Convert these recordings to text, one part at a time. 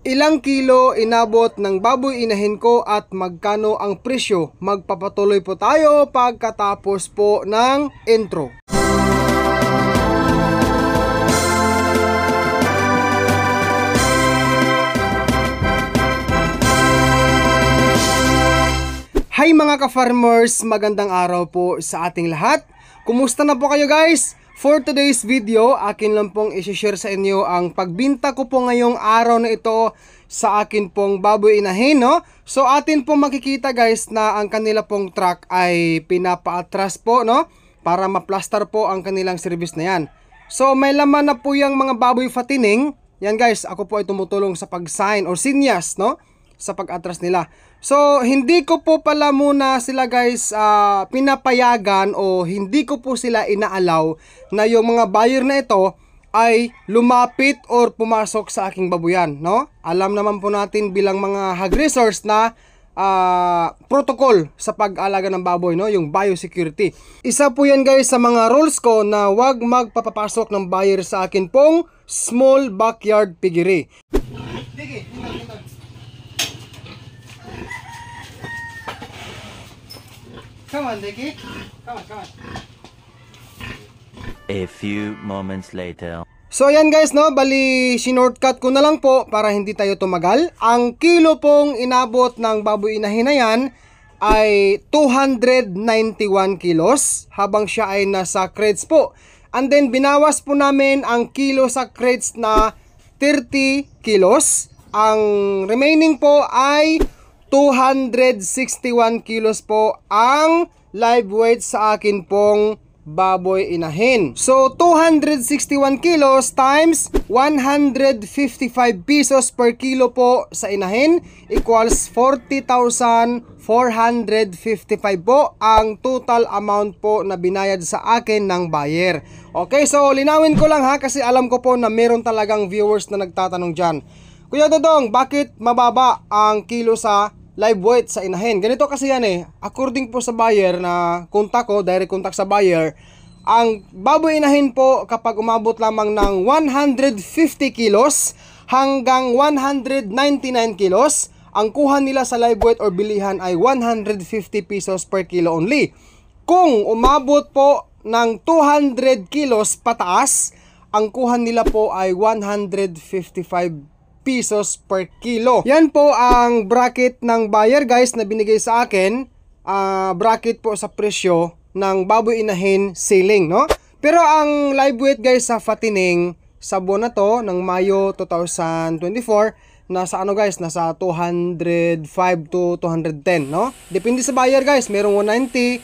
Ilang kilo inabot ng baboy inahin ko at magkano ang presyo? Magpapatuloy po tayo pagkatapos po ng intro. Hi mga ka-farmers, magandang araw po sa ating lahat. Kumusta na po kayo guys? For today's video, akin lang pong i-share sa inyo ang pagbinta ko po ngayong araw na ito sa akin pong baboy inahin, no? So atin pong makikita guys na ang kanila pong truck ay pinapaatras po, no? Para ma-plaster po ang kanilang service na yan. So may laman na po yung mga baboy fattening. Yan guys, ako po ay tumutulong sa pag-sign or sinyas, no? Sa pag-atras nila. So, hindi ko po pala muna sila guys pinapayagan o hindi ko po sila inaalaw na yung mga buyer na ito ay lumapit or pumasok sa aking babuyan, no? Alam naman po natin bilang mga hog resource na protocol sa pag-alaga ng baboy, no? Yung biosecurity. Isa po yan guys sa mga rules ko na wag magpapapasok ng buyer sa akin pong small backyard piggery. Come on, Dickie. Come on. A few moments later. So ayan guys, no, bali sinortcut ko na lang po para hindi tayo tumagal. Ang kilo pong inabot ng baboy inahin na yan ay 291 kilos habang siya ay nasa crates po. And then binawas po namin ang kilo sa crates na 30 kilos. Ang remaining po ay 261 kilos po ang live weight sa akin pong baboy inahin. So, 261 kilos times 155 pesos per kilo po sa inahin equals 40,455 po ang total amount po na binayad sa akin ng buyer. Okay, so linawin ko lang ha kasi alam ko po na meron talagang viewers na nagtatanong dyan. Kuya Dodong, bakit mababa ang kilo sa live weight sa inahin? Ganito kasi yan eh. According po sa buyer na contact ko, direct contact sa buyer, ang baboy inahin po kapag umabot lamang ng 150 kilos hanggang 199 kilos, ang kuha nila sa live weight or bilihan ay 150 pesos per kilo only. Kung umabot po ng 200 kilos pataas, ang kuha nila po ay 155 pesos per kilo. Yan po ang bracket ng buyer guys na binigay sa akin. Bracket po sa presyo ng baboy inahin ceiling, no? Pero ang live weight guys sa fattening sa buwan na to ng Mayo 2024 nasa ano guys, nasa 205 to 210, no? Depende sa buyer guys, merong 190,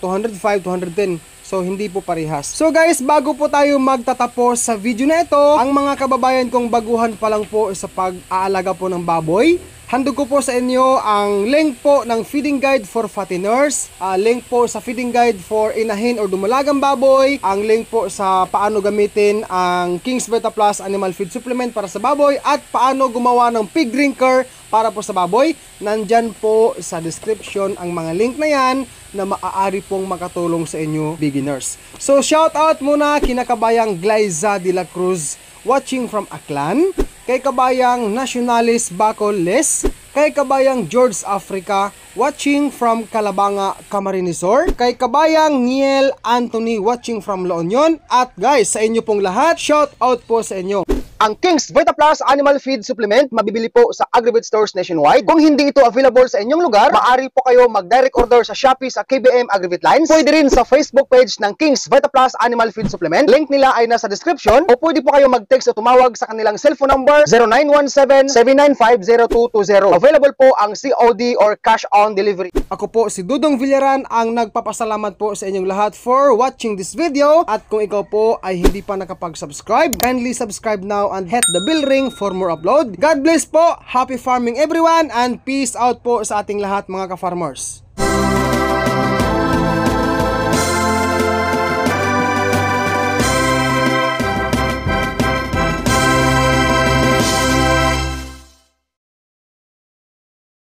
205, 210. So, hindi po parehas. So guys, bago po tayo magtatapos sa video na ito, ang mga kababayan kong baguhan pa lang po sa pag-aalaga po ng baboy, handog ko po sa inyo ang link po ng feeding guide for fatteners, link po sa feeding guide for inahin or dumalagang baboy, ang link po sa paano gamitin ang King's Vita Plus Animal Feed Supplement para sa baboy, at paano gumawa ng pig drinker para po sa baboy. Nandyan po sa description ang mga link na yan na maaari pong makatulong sa inyo beginners. So shout out muna kina kabayang Glyza de la Cruz watching from Aklan, kay kabayang Nationalis Bacol Les, kay kabayang George Africa watching from Calabanga, Camarines, kay kabayang Niel Anthony watching from La Union, at guys sa inyo pong lahat, shout out po sa inyo. Ang King's Vita Plus Animal Feed Supplement mabibili po sa Agri-Vet stores nationwide. Kung hindi ito available sa inyong lugar, maaari po kayo mag-direct order sa Shopee sa KBM Agri-Vet lines. Pwede rin sa Facebook page ng King's Vita Plus Animal Feed Supplement. Link nila ay nasa description, o pwede po kayo mag-text o tumawag sa kanilang cellphone number 0917-795-0220. Available po ang COD or cash on delivery. Ako po si Dudong Villaran ang nagpapasalamat po sa inyong lahat for watching this video, at kung ikaw po ay hindi pa nakapag-subscribe, kindly subscribe now and hit the bell ring for more upload. God bless po, happy farming everyone, and peace out po sa ating lahat mga ka-farmers.